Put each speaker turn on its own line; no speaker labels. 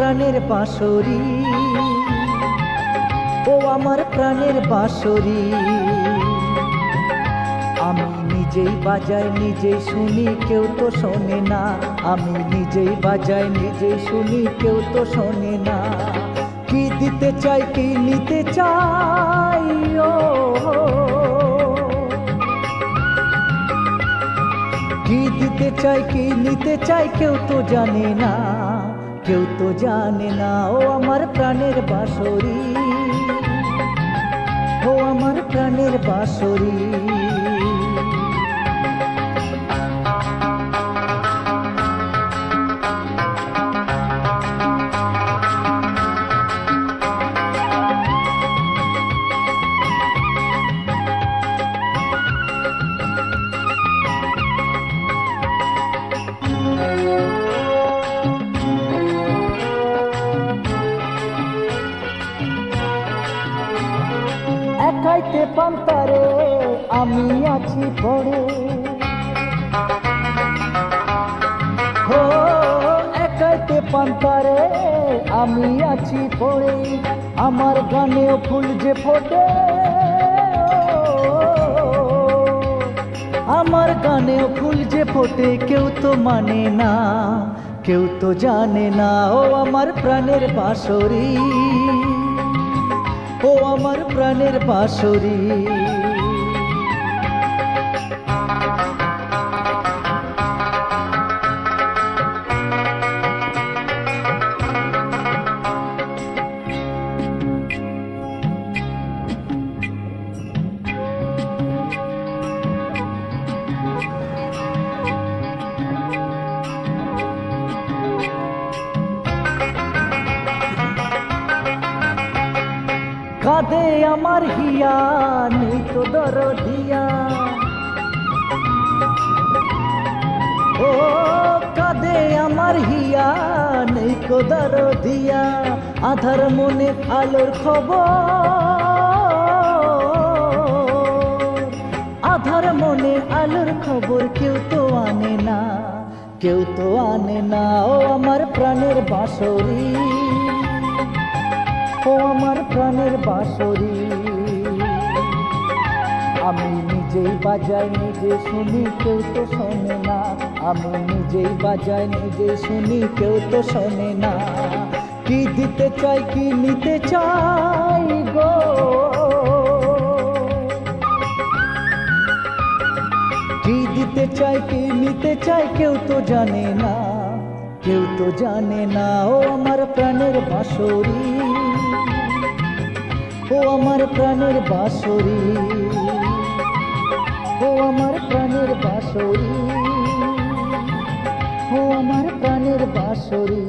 প্রাণের বাঁশরি, ও আমার প্রাণের বাঁশরি। আমি নিজেই বাজাই নিজেই শুনি, কেউ তো শোনে না। আমি নিজেই বাজাই নিজেই শুনি, কেউ তো শোনে না। কি দিতে চাই কি নিতে চাই, ও কি দিতে চাই কি নিতে চাই, কেউ তো জানে না, কেউ তো জানে না। ও আমার প্রাণের বাঁশরি, ও আমার প্রাণের বাঁশরি। একাইতে পান্তারে আমি আছি পড়ে, হো একাইতে পান্তারে আমি আছি পড়ে। আমার গানেও ফুল যে ফোটে, আমার গানেও ফুল যে ফোটে, কেউ তো মানে না, কেউ তো জানে না। ও আমার প্রাণের বাঁশরি, ও আমার প্রাণের বাঁশরি। কাঁদে আমার হিয়া নেই তো দরদিয়া, ও কাঁদে আমার হিয়া নেই তো দরদিয়া। আধার মনে আলোর খবর, আধার মনে আলোর খবর, কেউ তো আনে না, কেউ তো আনে না। ও আমার প্রাণের বাঁশরি, ও আমার প্রাণের বাঁশরি। আমি নিজেই বাজাই নিজে শুনি, কেউ তো শোনে না। আমি নিজেই বাজাই নিজে শুনি, কেউ তো শোনে না। কি দিতে চাই কি নিতে চাই গো, কি দিতে চাই কি নিতে চাই, কেউ তো জানে না, কেউ তো জানে না। ও আমার প্রাণের বাঁশরি, ও আমার প্রাণের বাঁশরি, ও আমার প্রাণের বাঁশরি, ও আমার প্রাণের বাঁশরি।